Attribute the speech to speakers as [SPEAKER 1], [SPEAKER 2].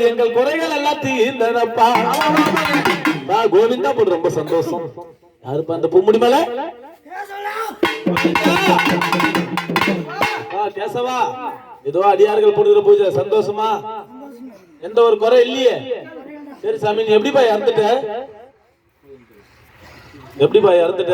[SPEAKER 1] எங்கள் குறைகள் எல்லாம் தீர்ந்தனப்பா. கோவிந்தா போடு ரொம்ப சந்தோஷம். யாருப்பா அந்த பூமுடி மேல கேசவா? ஏதோ அடியார்கள் போடுகிற பூஜை சந்தோஷமா? எந்த ஒரு குறை இல்லையே? சரி சாமி, நீ எப்படிப்பா இறந்துட்ட? எப்படிப்பா இறந்துட்ட?